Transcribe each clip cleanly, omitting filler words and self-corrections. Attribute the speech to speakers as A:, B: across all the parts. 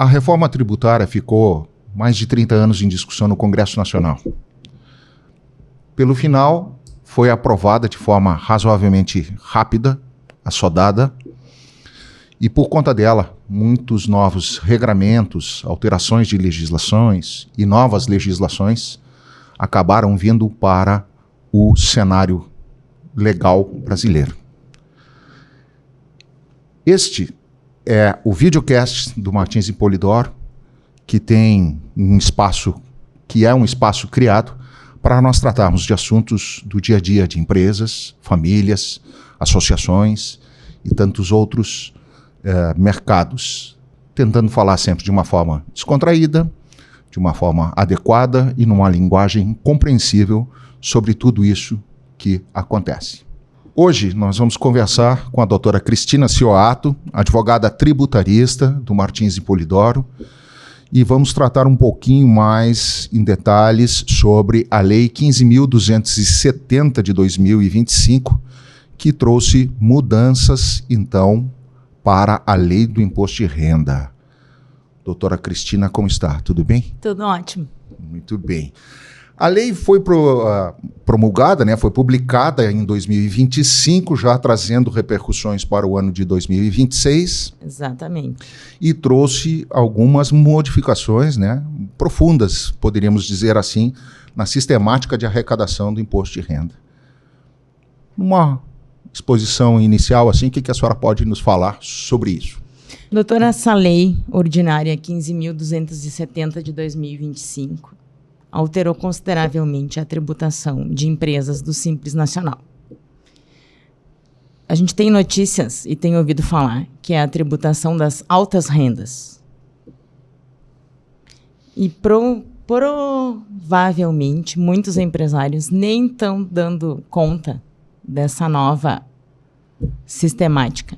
A: A reforma tributária ficou mais de 30 anos em discussão no Congresso Nacional. Pelo final, foi aprovada de forma razoavelmente rápida, assodada, e por conta dela, muitos novos regramentos, alterações de legislações e novas legislações acabaram vindo para o cenário legal brasileiro. Este é o videocast do Martins e Polidoro, que tem um espaço, que é um espaço criado para nós tratarmos de assuntos do dia a dia de empresas, famílias, associações e tantos outros mercados, tentando falar sempre de uma forma descontraída, de uma forma adequada e numa linguagem compreensível sobre tudo isso que acontece. Hoje nós vamos conversar com a doutora Cristina Cioato, advogada tributarista do Martins e Polidoro, e vamos tratar um pouquinho mais em detalhes sobre a Lei 15.270 de 2025, que trouxe mudanças, então, para a Lei do Imposto de Renda. Doutora Cristina, como está? Tudo bem?
B: Tudo ótimo.
A: Muito bem. A lei foi promulgada, né, foi publicada em 2025, já trazendo repercussões para o ano de 2026.
B: Exatamente.
A: E trouxe algumas modificações, né, profundas, poderíamos dizer assim, na sistemática de arrecadação do imposto de renda. Uma exposição inicial, assim, o que a senhora pode nos falar sobre isso?
B: Doutora, essa lei ordinária 15.270 de 2025 alterou consideravelmente a tributação de empresas do Simples Nacional. A gente tem notícias e tem ouvido falar que é a tributação das altas rendas. E provavelmente muitos empresários nem estão dando conta dessa nova sistemática,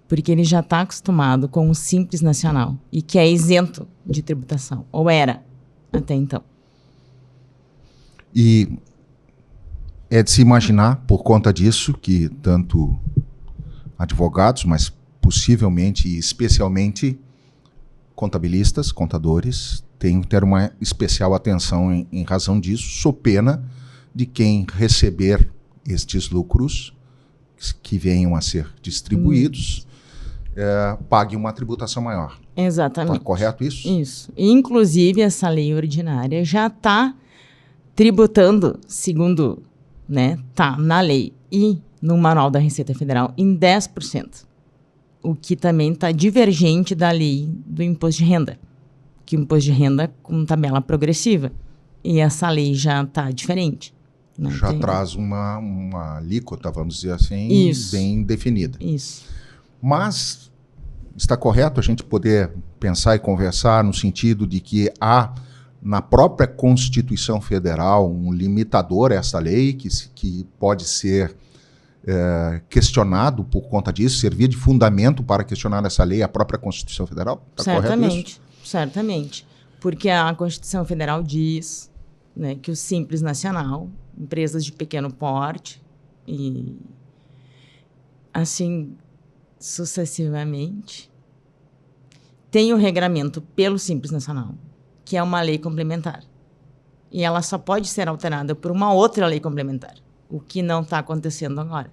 B: porque ele já está acostumado com o Simples Nacional e que é isento de tributação, ou era até então.
A: E é de se imaginar, por conta disso, que tanto advogados, mas possivelmente e especialmente contabilistas, contadores, têm que ter uma especial atenção em razão disso, sob pena de quem receber estes lucros que venham a ser distribuídos, pague uma tributação maior.
B: Exatamente.
A: Tá correto isso?
B: Isso. Inclusive, essa lei ordinária já está tributando, segundo, né, tá na lei e no Manual da Receita Federal, em 10%. O que também está divergente da lei do imposto de renda, que o imposto de renda com tabela progressiva. E essa lei já está diferente. Né?
A: Já traz uma alíquota, vamos dizer assim, bem definida.
B: Isso.
A: Mas está correto a gente poder pensar e conversar no sentido de que há na própria Constituição Federal um limitador a essa lei que pode ser questionado por conta disso, servir de fundamento para questionar essa lei, a própria Constituição Federal? Está correto isso?
B: Certamente. Porque a Constituição Federal diz, né, que o Simples Nacional, empresas de pequeno porte e assim sucessivamente, tem o regramento pelo Simples Nacional, que é uma lei complementar. E ela só pode ser alterada por uma outra lei complementar, o que não está acontecendo agora.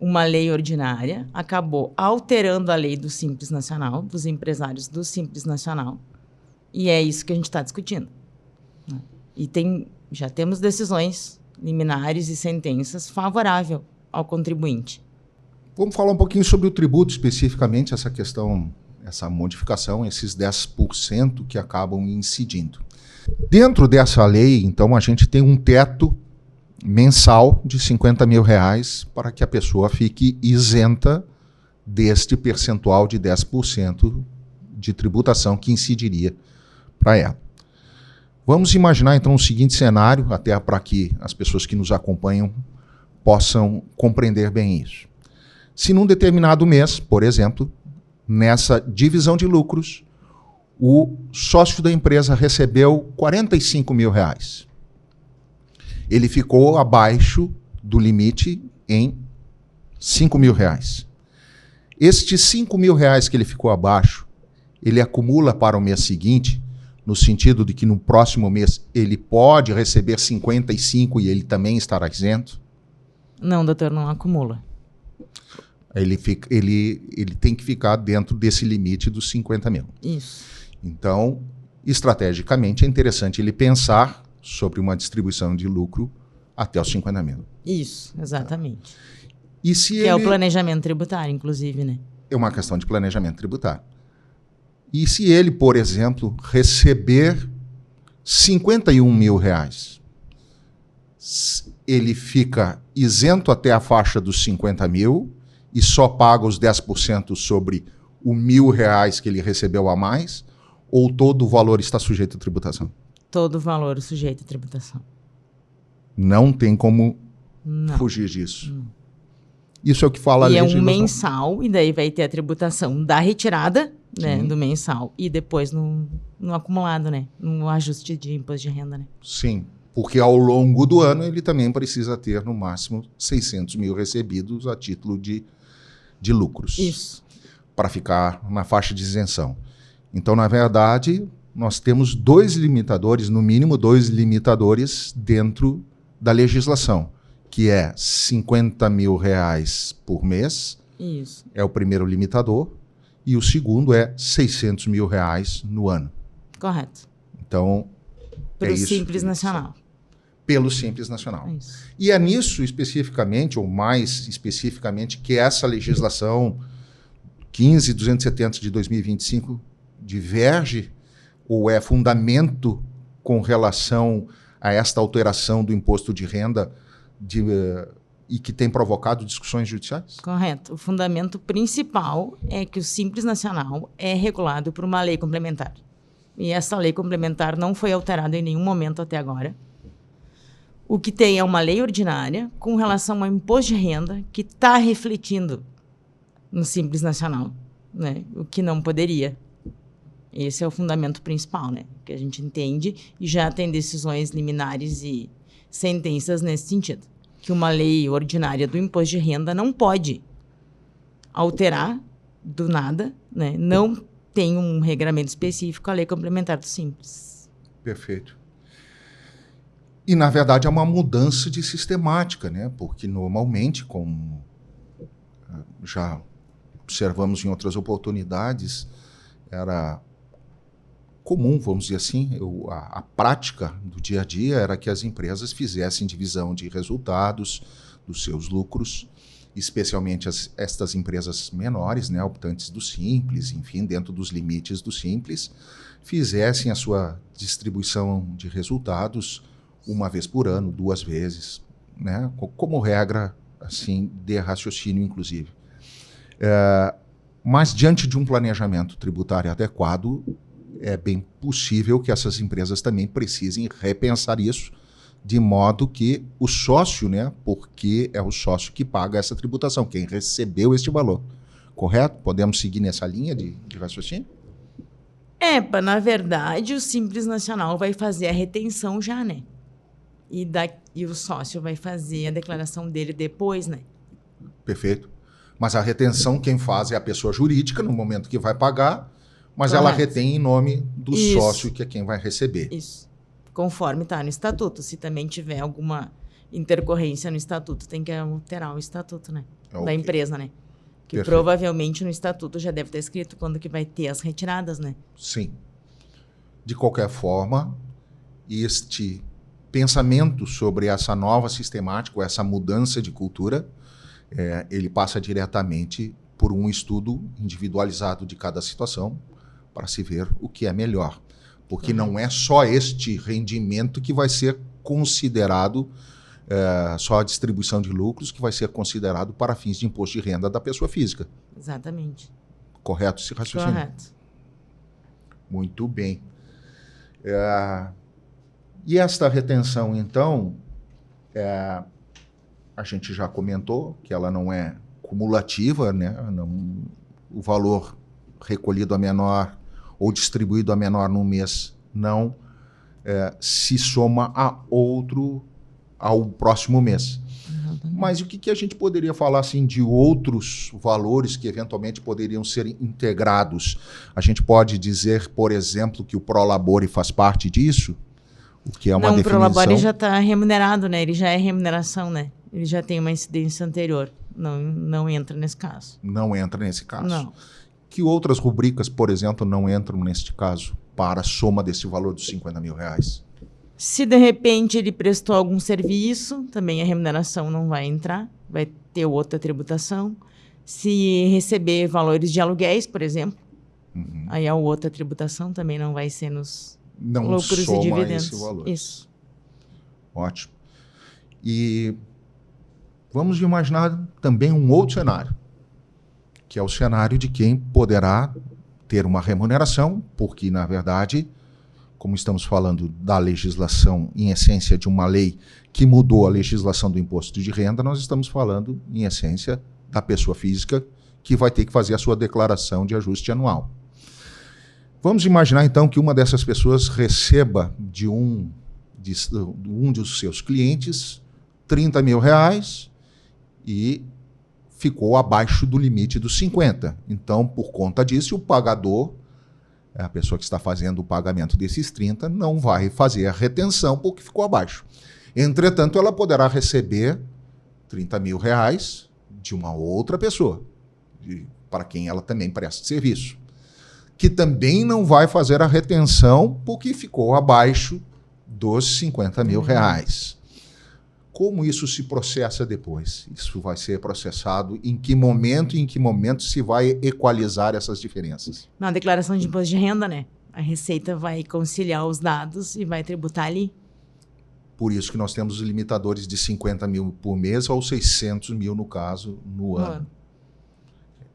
B: Uma lei ordinária acabou alterando a lei do Simples Nacional, dos empresários do Simples Nacional, e é isso que a gente está discutindo. E já temos decisões liminares e sentenças favoráveis ao contribuinte.
A: Vamos falar um pouquinho sobre o tributo, especificamente, essa questão, essa modificação, esses 10% que acabam incidindo. Dentro dessa lei, então, a gente tem um teto mensal de R$50 mil para que a pessoa fique isenta deste percentual de 10% de tributação que incidiria para ela. Vamos imaginar, então, o seguinte cenário, até para que as pessoas que nos acompanham possam compreender bem isso. Se num determinado mês, por exemplo, nessa divisão de lucros, o sócio da empresa recebeu R$45 mil. Ele ficou abaixo do limite em R$5 mil. Estes R$5 mil que ele ficou abaixo, ele acumula para o mês seguinte, no sentido de que no próximo mês ele pode receber 55 e ele também estará isento?
B: Não, doutor, não acumula.
A: Ele tem que ficar dentro desse limite dos 50 mil.
B: Isso.
A: Então, estrategicamente, é interessante ele pensar sobre uma distribuição de lucro até os 50 mil.
B: Isso, exatamente.
A: E se
B: Que é o planejamento tributário, inclusive, né?
A: É uma questão de planejamento tributário. E se ele, por exemplo, receber 51 mil reais, ele fica isento até a faixa dos 50 mil e só paga os 10% sobre o R$1.000 que ele recebeu a mais, ou todo o valor está sujeito à tributação?
B: Todo o valor sujeito à tributação.
A: Não tem como
B: Não.
A: fugir disso.
B: Não.
A: Isso é o que fala a
B: E é
A: legislação.
B: um mensal, e daí vai ter a tributação da retirada, né, do mensal, e depois no acumulado, né, no ajuste de imposto de renda, né.
A: Sim, porque ao longo do ano ele também precisa ter, no máximo, 600 mil recebidos a título de lucros.
B: Isso.
A: Para ficar na faixa de isenção. Então, na verdade, nós temos dois limitadores, no mínimo dois limitadores dentro da legislação, que é 50 mil reais por mês,
B: Isso.
A: é o primeiro limitador, e o segundo é 600 mil reais no ano.
B: Correto.
A: Então,
B: Pelo Simples Nacional.
A: Pelo Simples Nacional.
B: É isso.
A: E é nisso especificamente, ou mais especificamente, que essa legislação 15.270 de 2025 diverge ou é fundamento com relação a esta alteração do imposto de renda e que tem provocado discussões judiciais?
B: Correto. O fundamento principal é que o Simples Nacional é regulado por uma lei complementar. E essa lei complementar não foi alterada em nenhum momento até agora. O que tem é uma lei ordinária com relação ao imposto de renda que está refletindo no Simples Nacional, né? O que não poderia. Esse é o fundamento principal, né? Que a gente entende e já tem decisões liminares e sentenças nesse sentido. Que uma lei ordinária do imposto de renda não pode alterar do nada, né? Não tem um regramento específico a lei complementar do Simples.
A: Perfeito. E, na verdade, é uma mudança de sistemática, né? Porque, normalmente, como já observamos em outras oportunidades, era comum, vamos dizer assim, a prática do dia a dia era que as empresas fizessem divisão de resultados dos seus lucros, especialmente estas empresas menores, né, optantes do Simples, enfim, dentro dos limites do Simples, fizessem a sua distribuição de resultados uma vez por ano, 2 vezes, né, como regra assim, de raciocínio, inclusive. Mas, diante de um planejamento tributário adequado, é bem possível que essas empresas também precisem repensar isso, de modo que o sócio, né, porque é o sócio que paga essa tributação, quem recebeu este valor. Correto? Podemos seguir nessa linha de raciocínio?
B: Na verdade, o Simples Nacional vai fazer a retenção já, né? E o sócio vai fazer a declaração dele depois, né?
A: Perfeito. Mas a retenção quem faz é a pessoa jurídica no momento que vai pagar, mas
B: Correto.
A: ela retém em nome do
B: Isso.
A: sócio, que é quem vai receber.
B: Isso. Conforme está no estatuto. Se também tiver alguma intercorrência no estatuto, tem que alterar o estatuto, né?
A: Okay.
B: Da empresa, né? Que
A: Perfeito.
B: provavelmente no estatuto já deve estar escrito quando que vai ter as retiradas, né?
A: Sim. De qualquer forma, este pensamento sobre essa nova sistemática, essa mudança de cultura, ele passa diretamente por um estudo individualizado de cada situação para se ver o que é melhor. Porque não é só este rendimento que vai ser considerado, só a distribuição de lucros que vai ser considerado para fins de imposto de renda da pessoa física.
B: Exatamente.
A: Correto esse raciocínio?
B: Correto.
A: Muito bem. E esta retenção, então, a gente já comentou que ela não é cumulativa, né? O valor recolhido a menor ou distribuído a menor num mês não se soma ao próximo mês.
B: Uhum. Exatamente.
A: Mas o que a gente poderia falar assim, de outros valores que eventualmente poderiam ser integrados? A gente pode dizer, por exemplo, que o Prolabore faz parte disso? O que é uma
B: Não,
A: definição...
B: o Prolabore já está remunerado, né? Ele já é remuneração, né? Ele já tem uma incidência anterior. Não entra nesse caso.
A: Não entra nesse caso.
B: Não.
A: Que outras rubricas, por exemplo, não entram neste caso para a soma desse valor dos R$50 mil?
B: Se de repente ele prestou algum serviço, também a remuneração não vai entrar, vai ter outra tributação. Se receber valores de aluguéis, por exemplo, aí a outra tributação também não vai ser nos
A: Não
B: lucros e
A: soma
B: dividendos.
A: esse valor.
B: Isso.
A: Ótimo. E vamos imaginar também um outro cenário, que é o cenário de quem poderá ter uma remuneração, porque, na verdade, como estamos falando da legislação, em essência, de uma lei que mudou a legislação do imposto de renda, nós estamos falando, em essência, da pessoa física que vai ter que fazer a sua declaração de ajuste anual. Vamos imaginar, então, que uma dessas pessoas receba de um dos seus clientes R$30 mil e ficou abaixo do limite dos 50. Então, por conta disso, o pagador, a pessoa que está fazendo o pagamento desses 30, não vai fazer a retenção porque ficou abaixo. Entretanto, ela poderá receber R$30 mil de uma outra pessoa, para quem ela também presta serviço, que também não vai fazer a retenção porque ficou abaixo dos R$50 mil. Como isso se processa depois? Isso vai ser processado em que momento se vai equalizar essas diferenças?
B: Na declaração de imposto de renda, né? A Receita vai conciliar os dados e vai tributar ali.
A: Por isso que nós temos os limitadores de 50 mil por mês ou 600 mil, no caso, no ano.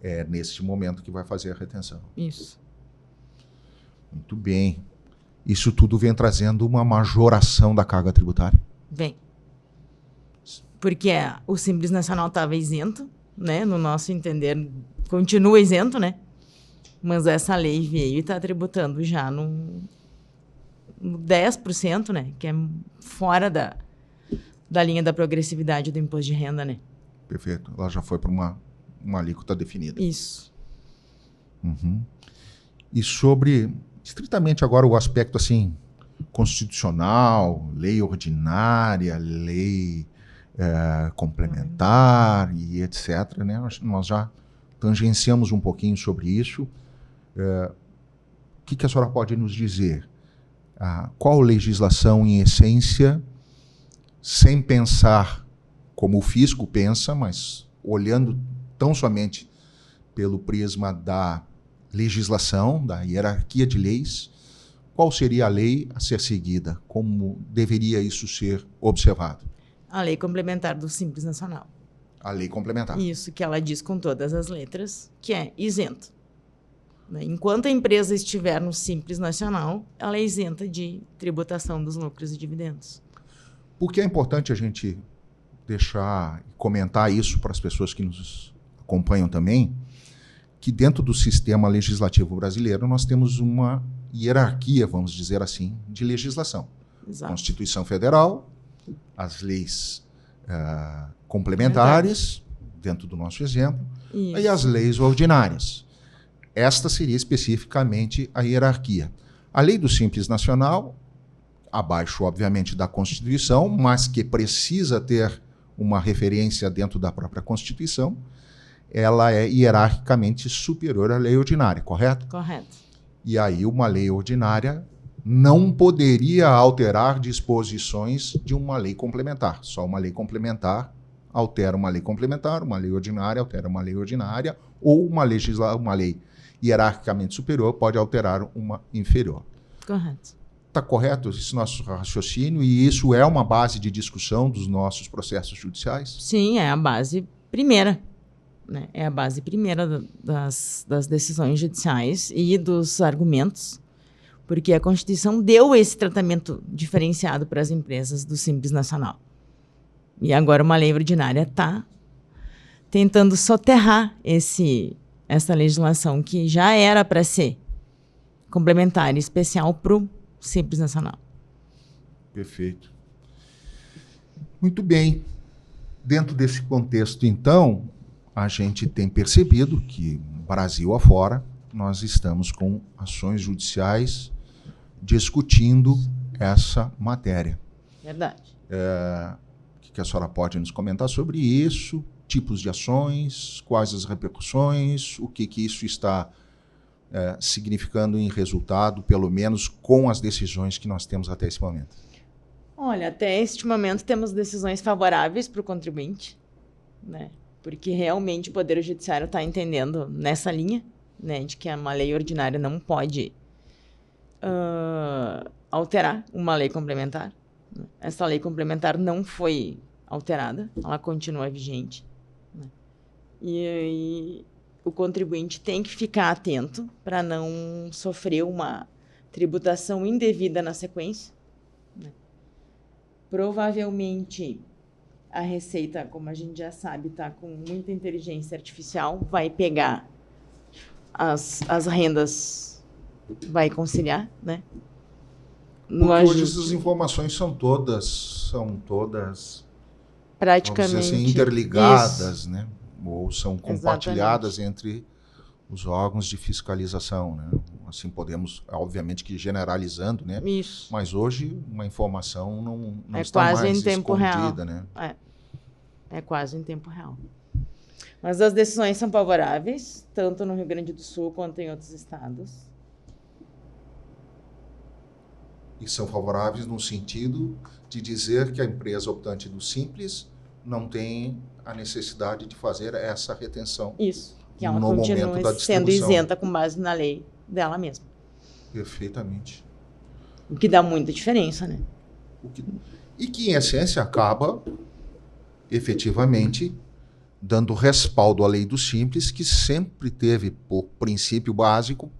A: É neste momento que vai fazer a retenção.
B: Isso.
A: Muito bem. Isso tudo vem trazendo uma majoração da carga tributária?
B: Vem. Porque o Simples Nacional estava isento, né? No nosso entender, continua isento, né? Mas essa lei veio e está tributando já no 10%, né? Que é fora da linha da progressividade do imposto de renda, né?
A: Perfeito. Ela já foi para uma alíquota definida.
B: Isso.
A: Uhum. E sobre, estritamente agora, o aspecto assim, constitucional, lei ordinária, lei complementar e etc., né? Nós já tangenciamos um pouquinho sobre isso. O que a senhora pode nos dizer? Qual legislação, em essência, sem pensar como o fisco pensa, mas olhando tão somente pelo prisma da legislação, da hierarquia de leis, qual seria a lei a ser seguida? Como deveria isso ser observado?
B: A lei complementar do Simples Nacional.
A: A lei complementar.
B: Isso, que ela diz com todas as letras, que é isento. Enquanto a empresa estiver no Simples Nacional, ela é isenta de tributação dos lucros e dividendos.
A: Por que é importante a gente deixar e comentar isso para as pessoas que nos acompanham também, que dentro do sistema legislativo brasileiro nós temos uma hierarquia, vamos dizer assim, de legislação.
B: Exato.
A: Constituição Federal, as leis complementares, dentro do nosso exemplo,
B: Isso.
A: e as leis ordinárias. Esta seria especificamente a hierarquia. A lei do Simples Nacional, abaixo, obviamente, da Constituição, mas que precisa ter uma referência dentro da própria Constituição, ela é hierarquicamente superior à lei ordinária, correto?
B: Correto.
A: E aí uma lei ordinária não poderia alterar disposições de uma lei complementar. Só uma lei complementar altera uma lei complementar, uma lei ordinária altera uma lei ordinária, ou uma lei hierarquicamente superior pode alterar uma inferior.
B: Correto.
A: Está correto esse nosso raciocínio? E isso é uma base de discussão dos nossos processos judiciais?
B: Sim, é a base primeira. Né? É a base primeira das decisões judiciais e dos argumentos, porque a Constituição deu esse tratamento diferenciado para as empresas do Simples Nacional. E agora uma lei ordinária está tentando soterrar essa legislação que já era para ser complementar e especial para o Simples Nacional.
A: Perfeito. Muito bem. Dentro desse contexto, então, a gente tem percebido que, Brasil afora, nós estamos com ações judiciais discutindo essa matéria.
B: Verdade.
A: O que a senhora pode nos comentar sobre isso? Tipos de ações, quais as repercussões, o que isso está significando em resultado, pelo menos com as decisões que nós temos até esse momento?
B: Olha, até este momento temos decisões favoráveis para o contribuinte, né? Porque realmente o Poder Judiciário está entendendo nessa linha, né, de que uma lei ordinária não pode alterar uma lei complementar. Essa lei complementar não foi alterada, ela continua vigente, né? E o contribuinte tem que ficar atento para não sofrer uma tributação indevida na sequência, né? Provavelmente a Receita, como a gente já sabe, está com muita inteligência artificial, vai pegar as rendas, vai conciliar, né?
A: Porque hoje essas informações são todas
B: praticamente
A: vamos dizer assim, interligadas,
B: isso,
A: né? Ou são compartilhadas
B: exatamente
A: entre os órgãos de fiscalização, né? Assim, podemos, obviamente que generalizando, né?
B: Isso.
A: Mas hoje uma informação não
B: É
A: está
B: quase
A: mais
B: em tempo
A: escondida,
B: real.
A: né?
B: É quase em tempo real. Mas as decisões são favoráveis, tanto no Rio Grande do Sul quanto em outros estados.
A: E são favoráveis no sentido de dizer que a empresa optante do Simples não tem a necessidade de fazer essa retenção.
B: Isso, que ela
A: no momento
B: continue
A: da
B: sendo
A: distribuição.
B: isenta com base na lei dela mesma.
A: Perfeitamente.
B: O que dá muita diferença, né?
A: E que, em essência, acaba efetivamente dando respaldo à lei do Simples, que sempre teve, por princípio básico,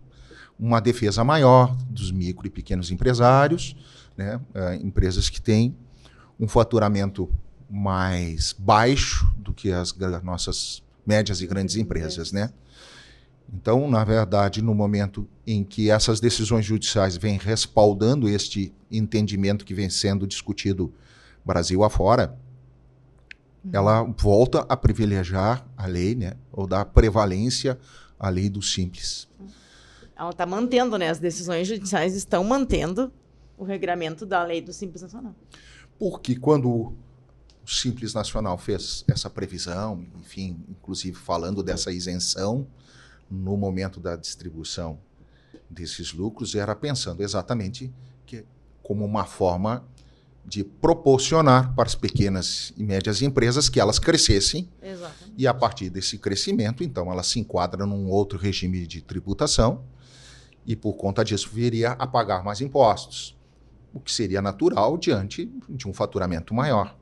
A: uma defesa maior dos micro e pequenos empresários, né? Empresas que têm um faturamento mais baixo do que as nossas médias e grandes empresas, né? Então, na verdade, no momento em que essas decisões judiciais vêm respaldando este entendimento que vem sendo discutido Brasil afora, ela volta a privilegiar a lei, né? Ou dar prevalência à lei do Simples.
B: Ela está mantendo, né? As decisões judiciais estão mantendo o regramento da lei do Simples Nacional.
A: Porque quando o Simples Nacional fez essa previsão, enfim, inclusive falando dessa isenção no momento da distribuição desses lucros, era pensando exatamente que como uma forma de proporcionar para as pequenas e médias empresas que elas crescessem.
B: Exatamente.
A: E a partir desse crescimento, então, ela se enquadra num outro regime de tributação e, por conta disso, viria a pagar mais impostos, o que seria natural diante de um faturamento maior.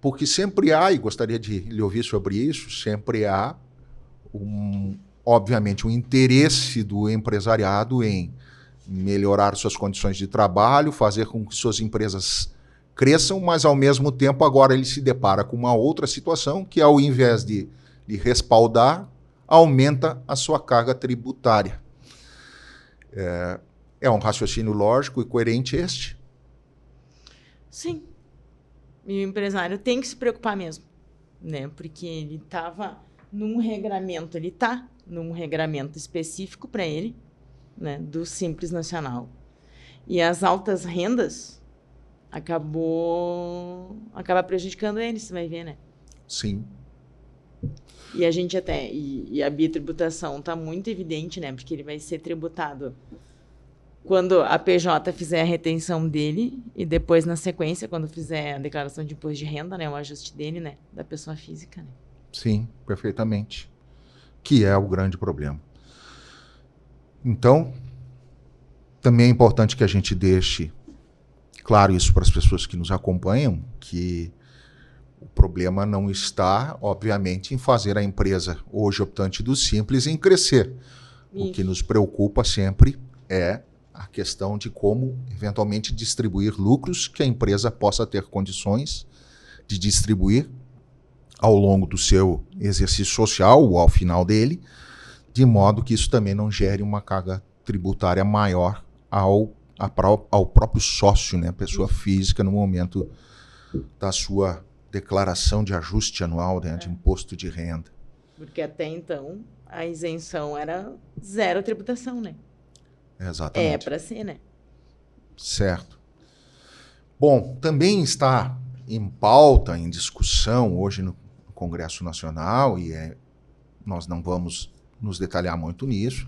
A: Porque sempre há, e gostaria de lhe ouvir sobre isso, sempre há, obviamente, um interesse do empresariado em melhorar suas condições de trabalho, fazer com que suas empresas cresçam, mas, ao mesmo tempo, agora ele se depara com uma outra situação que, ao invés de respaldar, aumenta a sua carga tributária. É um raciocínio lógico e coerente este?
B: Sim. E o empresário tem que se preocupar mesmo, né? Porque ele estava num regramento, ele está num regramento específico para ele, né, do Simples Nacional. E as altas rendas acaba prejudicando ele, você vai ver, né?
A: Sim.
B: E a gente até e a bitributação está muito evidente, né? Porque ele vai ser tributado quando a PJ fizer a retenção dele e depois, na sequência, quando fizer a declaração de imposto de renda, né, o ajuste dele, né, da pessoa física, né?
A: Sim, perfeitamente. Que é o grande problema. Então, também é importante que a gente deixe claro isso para as pessoas que nos acompanham, que o problema não está, obviamente, em fazer a empresa, hoje optante do Simples, em crescer. Isso. O que nos preocupa sempre é a questão de como, eventualmente, distribuir lucros que a empresa possa ter condições de distribuir ao longo do seu exercício social ou ao final dele, de modo que isso também não gere uma carga tributária maior ao próprio sócio, né, a pessoa física, no momento da sua declaração de ajuste anual, né, de imposto de renda.
B: Porque até então a isenção era zero tributação, né?
A: Exatamente.
B: É para ser, né?
A: Certo. Bom, também está em pauta, em discussão hoje no Congresso Nacional, e nós não vamos nos detalhar muito nisso,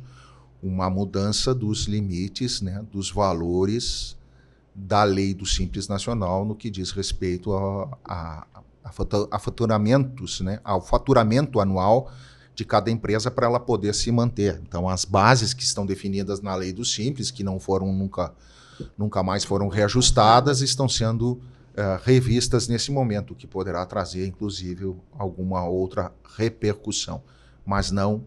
A: uma mudança dos limites, né, dos valores da lei do Simples Nacional no que diz respeito a faturamentos, né, ao faturamento anual de cada empresa para ela poder se manter. Então, as bases que estão definidas na lei do Simples, que não foram nunca mais foram reajustadas, estão sendo revistas nesse momento, o que poderá trazer, inclusive, alguma outra repercussão, mas não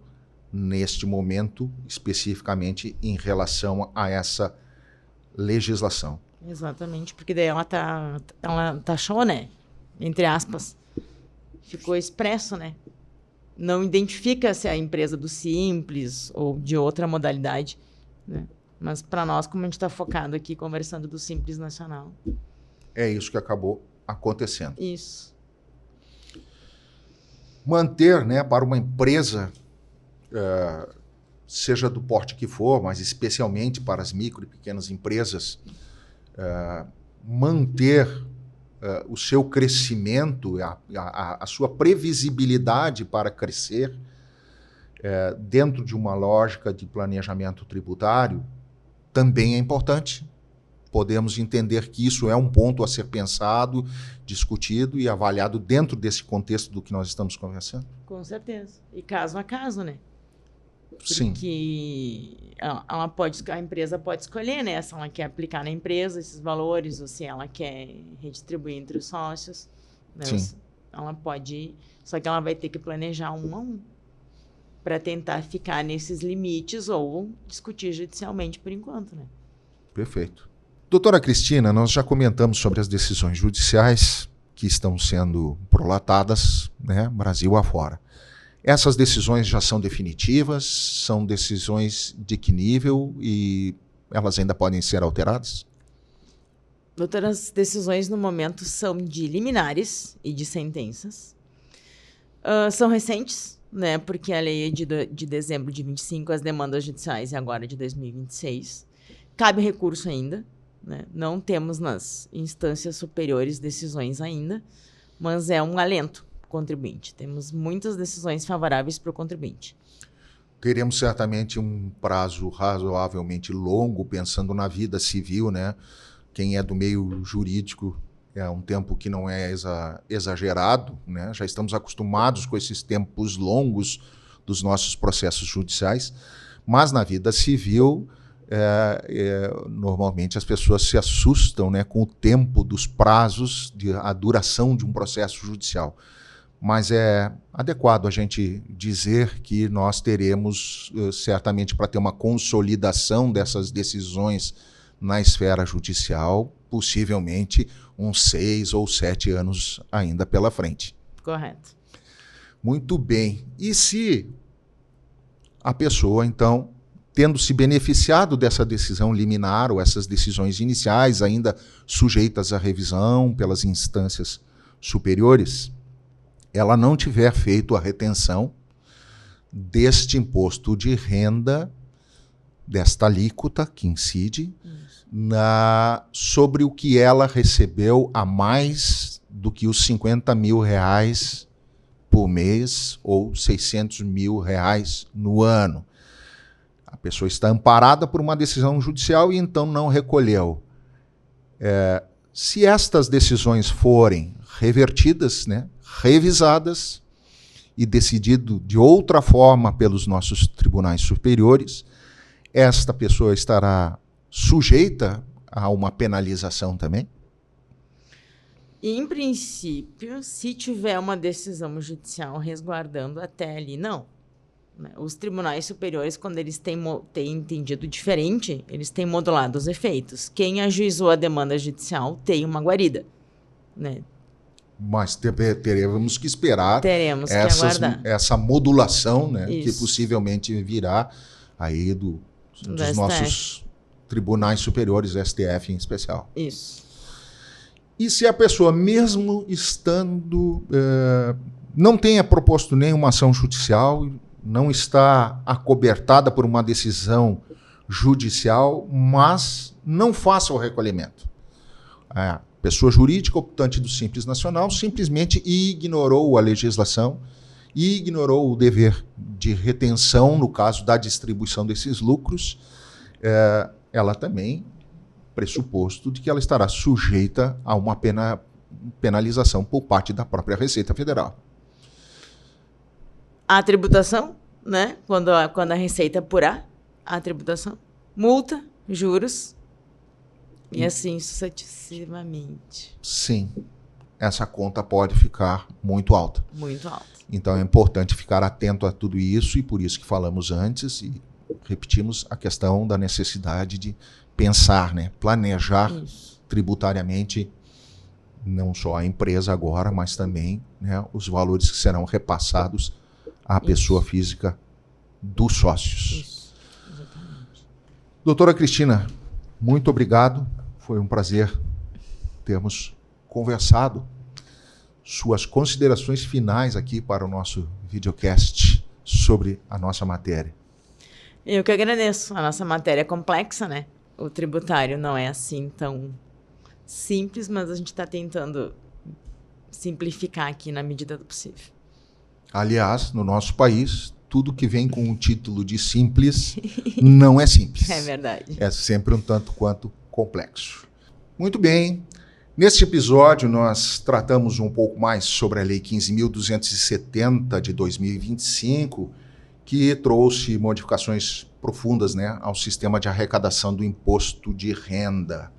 A: neste momento, especificamente em relação a essa legislação.
B: Exatamente, porque daí ela taxou, né? Entre aspas. Ficou expresso, né? Não identifica se é a empresa do Simples ou de outra modalidade, né? Mas para nós, como a gente está focado aqui, conversando do Simples Nacional.
A: É isso que acabou acontecendo.
B: Isso.
A: Manter, né, para uma empresa, seja do porte que for, mas especialmente para as micro e pequenas empresas, manter o seu crescimento, a sua previsibilidade para crescer dentro de uma lógica de planejamento tributário também é importante. Podemos entender que isso é um ponto a ser pensado, discutido e avaliado dentro desse contexto do que nós estamos conversando?
B: Com certeza. E caso a caso, né?
A: Sim.
B: Porque a empresa pode escolher, né? Se ela quer aplicar na empresa esses valores ou se ela quer redistribuir entre os sócios. Né?
A: Sim.
B: Ela pode... Só que ela vai ter que planejar um a um para tentar ficar nesses limites ou discutir judicialmente por enquanto, né?
A: Perfeito. Doutora Cristina, nós já comentamos sobre as decisões judiciais que estão sendo prolatadas, né, Brasil afora. Essas decisões já são definitivas? São decisões de que nível e elas ainda podem ser alteradas?
B: Doutora, as decisões no momento são de liminares e de sentenças. São recentes, né, porque a lei é de dezembro de 25, as demandas judiciais e agora de 2026. Cabe recurso ainda, né? Não temos nas instâncias superiores decisões ainda, mas é um alento para o contribuinte. Temos muitas decisões favoráveis para o contribuinte.
A: Teremos certamente um prazo razoavelmente longo, pensando na vida civil, né? Quem é do meio jurídico é um tempo que não é exagerado, né? Já estamos acostumados com esses tempos longos dos nossos processos judiciais, mas na vida civil... normalmente as pessoas se assustam, né, com o tempo dos prazos, a duração de um processo judicial. Mas é adequado a gente dizer que nós teremos, certamente, para ter uma consolidação dessas decisões na esfera judicial, possivelmente uns 6 ou 7 anos ainda pela frente.
B: Correto.
A: Muito bem. E se a pessoa, então, tendo se beneficiado dessa decisão liminar ou essas decisões iniciais, ainda sujeitas à revisão pelas instâncias superiores, ela não tiver feito a retenção deste imposto de renda, desta alíquota que incide, sobre o que ela recebeu a mais do que os R$50 mil por mês ou R$600 mil no ano. A pessoa está amparada por uma decisão judicial e então não recolheu. Se estas decisões forem revertidas, né, revisadas e decidido de outra forma pelos nossos tribunais superiores, esta pessoa estará sujeita a uma penalização também?
B: Em princípio, se tiver uma decisão judicial resguardando até ali, não. Os tribunais superiores, quando eles têm entendido diferente, eles têm modulado os efeitos. Quem ajuizou a demanda judicial tem uma guarida, né?
A: Mas teremos que esperar
B: Teremos que aguardar.
A: Essa modulação, né,
B: Isso.
A: que possivelmente virá aí dos
B: STF.
A: nossos tribunais superiores, STF em especial.
B: Isso.
A: E se a pessoa, mesmo estando, não tenha proposto nenhuma ação judicial, não está acobertada por uma decisão judicial, mas não faça o recolhimento. A pessoa jurídica optante do Simples Nacional simplesmente ignorou a legislação e ignorou o dever de retenção no caso da distribuição desses lucros. Ela também pressuposto de que ela estará sujeita a uma penalização por parte da própria Receita Federal.
B: A tributação, né? Quando a Receita apurar a tributação, multa, juros e assim sucessivamente.
A: Sim, essa conta pode ficar muito alta.
B: Muito alta.
A: Então é importante ficar atento a tudo isso e por isso que falamos antes e repetimos a questão da necessidade de pensar, né? Planejar tributariamente não só a empresa agora, mas também, né, os valores que serão repassados à pessoa física dos sócios.
B: Isso, exatamente.
A: Doutora Cristina, muito obrigado. Foi um prazer termos conversado. Suas considerações finais aqui para o nosso videocast sobre a nossa matéria.
B: Eu que agradeço. A nossa matéria é complexa, né? O tributário não é assim tão simples, mas a gente está tentando simplificar aqui na medida do possível.
A: Aliás, no nosso país, tudo que vem com o título de simples não é simples.
B: É verdade.
A: É sempre um tanto quanto complexo. Muito bem. Neste episódio, nós tratamos um pouco mais sobre a Lei 15.270 de 2025, que trouxe modificações profundas, né, ao sistema de arrecadação do imposto de renda,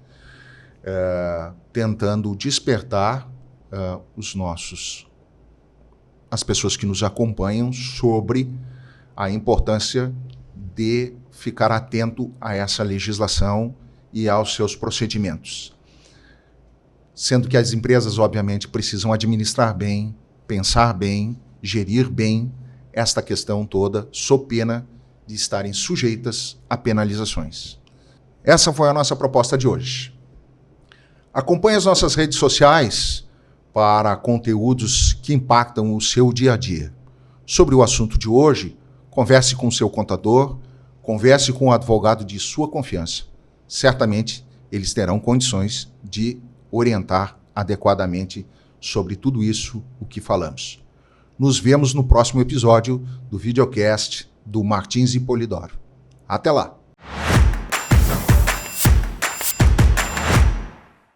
A: tentando despertar as pessoas que nos acompanham sobre a importância de ficar atento a essa legislação e aos seus procedimentos. Sendo que as empresas, obviamente, precisam administrar bem, pensar bem, gerir bem esta questão toda, sob pena de estarem sujeitas a penalizações. Essa foi a nossa proposta de hoje. Acompanhe as nossas redes sociais para conteúdos que impactam o seu dia a dia. Sobre o assunto de hoje, converse com o seu contador, converse com o advogado de sua confiança. Certamente, eles terão condições de orientar adequadamente sobre tudo isso o que falamos. Nos vemos no próximo episódio do videocast do Martins e Polidoro. Até lá!